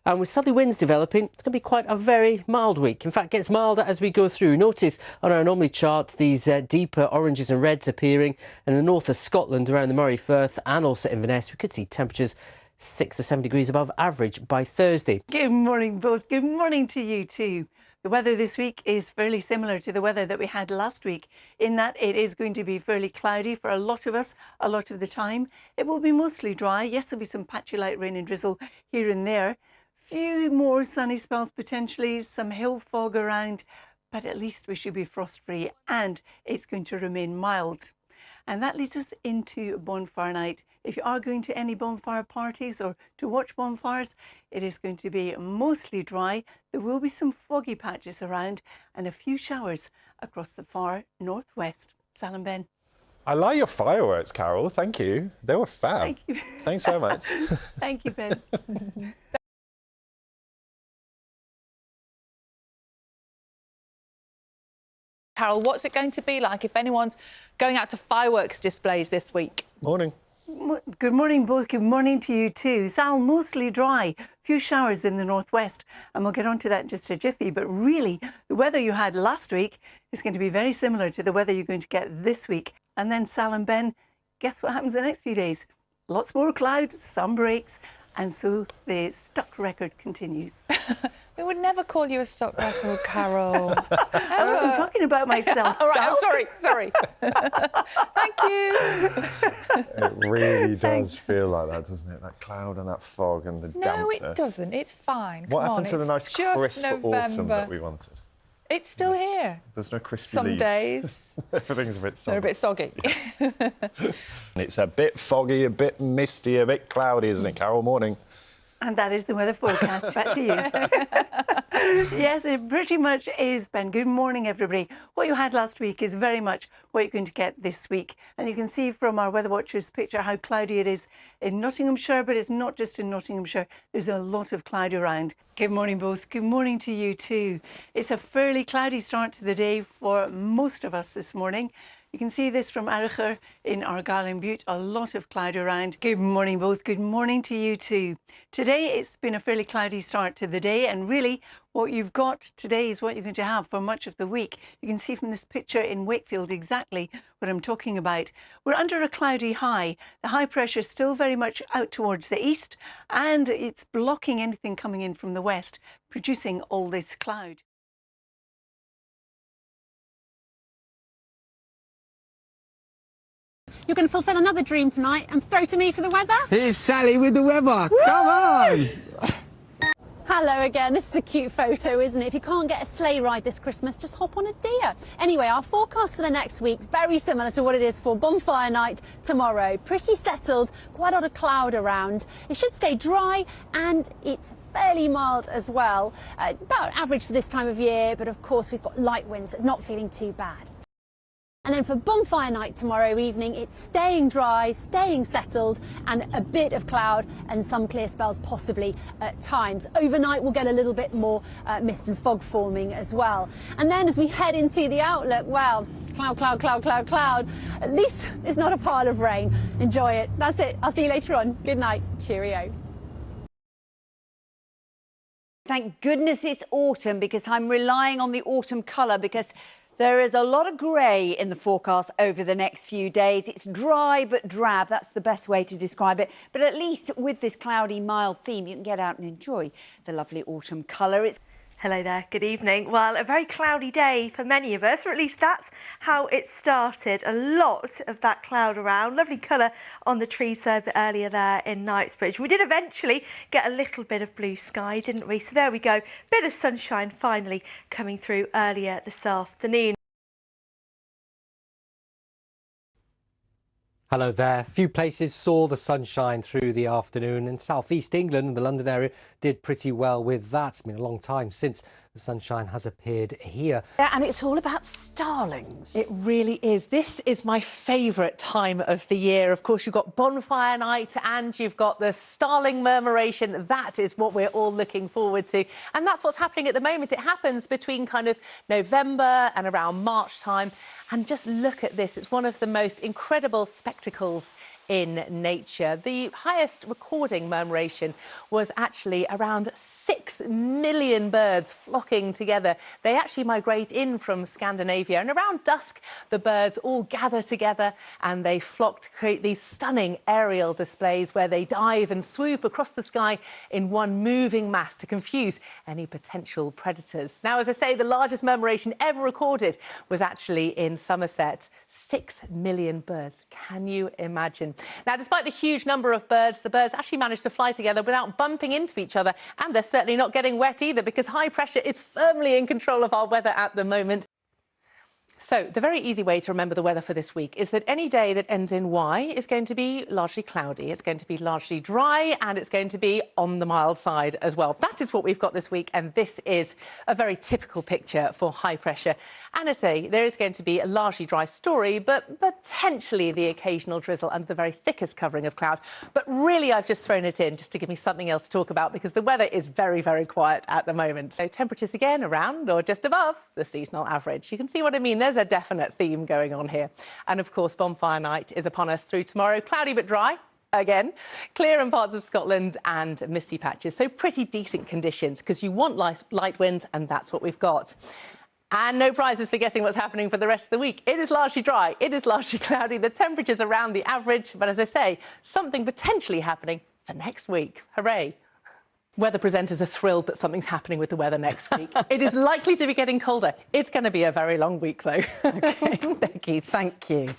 And with southerly winds developing, it's going to be quite a very mild week. In fact, it gets milder as we go through. Notice on our anomaly chart these deeper oranges and reds appearing in the north of Scotland around the Moray Firth and also Inverness. We could see temperatures 6 to 7 degrees above average by Thursday. Good morning, both. Good morning to you too. The weather this week is fairly similar to the weather that we had last week, in that it is going to be fairly cloudy for a lot of us a lot of the time. It will be mostly dry. Yes, there'll be some patchy light rain and drizzle here and there. Few more sunny spells potentially, some hill fog around, but at least we should be frost free and it's going to remain mild. And that leads us into bonfire night. If you are going to any bonfire parties or to watch bonfires, it is going to be mostly dry. There will be some foggy patches around and a few showers across the far northwest. Sal and Ben. I like your fireworks, Carol. Thank you. They were fab. Thank you. Thanks so much. Thank you, Ben. Carol, what's it going to be like if anyone's going out to fireworks displays this week? Morning. Good morning, both. Good morning to you too. Sal, mostly dry. Few showers in the northwest, and we'll get on to that in just a jiffy. But really, the weather you had last week is going to be very similar to the weather you're going to get this week. And then Sal and Ben, guess what happens the next few days? Lots more cloud, some breaks, and so the stuck record continues. We would never call you a stock record, Carol. I wasn't talking about myself. All right, Sal. I'm sorry. Thank you. It really does feel like that, doesn't it? That cloud and that fog and the dampness. No, it doesn't. It's fine. What Come happened on, to the nice it's just crisp November. autumn that we wanted? It's still here. There's no crispy Some leaves. days. Everything's a bit soggy. They're a bit soggy. It's a bit foggy, a bit misty, a bit cloudy, isn't it, Carol? Morning. And that is the weather forecast. Back to you. Yes, it pretty much is, Ben. Good morning, everybody. What you had last week is very much what you're going to get this week. And you can see from our Weather Watchers picture how cloudy it is in Nottinghamshire, but it's not just in Nottinghamshire. There's a lot of cloud around. Good morning, both. Good morning to you too. It's a fairly cloudy start to the day for most of us this morning. You can see this from Aricher in Argyll and Bute, a lot of cloud around. Good morning, both. Good morning to you too. Today, it's been a fairly cloudy start to the day, and really what you've got today is what you're going to have for much of the week. You can see from this picture in Wakefield exactly what I'm talking about. We're under a cloudy high. The high pressure is still very much out towards the east, and it's blocking anything coming in from the west, producing all this cloud. You're going to fulfil another dream tonight and throw to me for the weather? Here's Sally with the weather. Come on! Hello again. This is a cute photo, isn't it? If you can't get a sleigh ride this Christmas, just hop on a deer. Anyway, our forecast for the next week is very similar to what it is for bonfire night tomorrow. Pretty settled, quite a lot of cloud around. It should stay dry and it's fairly mild as well. About average for this time of year, but of course we've got light winds, so it's not feeling too bad. And then for bonfire night tomorrow evening, it's staying dry, staying settled, and a bit of cloud and some clear spells possibly at times. Overnight, we'll get a little bit more mist and fog forming as well. And then as we head into the outlook, well, cloud, cloud, cloud, cloud, cloud. At least it's not a pile of rain. Enjoy it. That's it. I'll see you later on. Good night. Cheerio. Thank goodness it's autumn, because I'm relying on the autumn colour, because there is a lot of grey in the forecast over the next few days. It's dry but drab. That's the best way to describe it. But at least with this cloudy, mild theme, you can get out and enjoy the lovely autumn colour. Hello there, good evening. Well, a very cloudy day for many of us, or at least that's how it started. A lot of that cloud around. Lovely colour on the trees there a bit earlier there in Knightsbridge. We did eventually get a little bit of blue sky, didn't we? So there we go. Bit of sunshine finally coming through earlier this afternoon. Hello there. Few places saw the sunshine through the afternoon, and South East England and the London area did pretty well with that. It's been a long time since the sunshine has appeared here. Yeah, and it's all about starlings. It really is. This is my favourite time of the year. Of course, you've got bonfire night and you've got the starling murmuration. That is what we're all looking forward to. And that's what's happening at the moment. It happens between kind of November and around March time. And just look at this. It's one of the most incredible spectacles in nature. The highest recording murmuration was actually around 6 million birds flocking together. They actually migrate in from Scandinavia, and around dusk the birds all gather together and they flock to create these stunning aerial displays where they dive and swoop across the sky in one moving mass to confuse any potential predators. Now, as I say, the largest murmuration ever recorded was actually in Somerset. 6 million birds. Can you imagine? Now, despite the huge number of birds, the birds actually managed to fly together without bumping into each other, and they're certainly not getting wet either because high pressure is firmly in control of our weather at the moment. So, the very easy way to remember the weather for this week is that any day that ends in Y is going to be largely cloudy, it's going to be largely dry, and it's going to be on the mild side as well. That is what we've got this week, and this is a very typical picture for high pressure. And I say, there is going to be a largely dry story, but potentially the occasional drizzle under the very thickest covering of cloud. But really, I've just thrown it in just to give me something else to talk about because the weather is very, very quiet at the moment. So temperatures again around or just above the seasonal average. You can see what I mean. There's a definite theme going on here. And of course, bonfire night is upon us through tomorrow. Cloudy but dry. Again, clear in parts of Scotland and misty patches. So pretty decent conditions because you want light wind, and that's what we've got. And no prizes for guessing what's happening for the rest of the week. It is largely dry. It is largely cloudy. The temperature's around the average. But as I say, something potentially happening for next week. Hooray. Weather presenters are thrilled that something's happening with the weather next week. It is likely to be getting colder. It's going to be a very long week, thow. OK, Becky, thank you.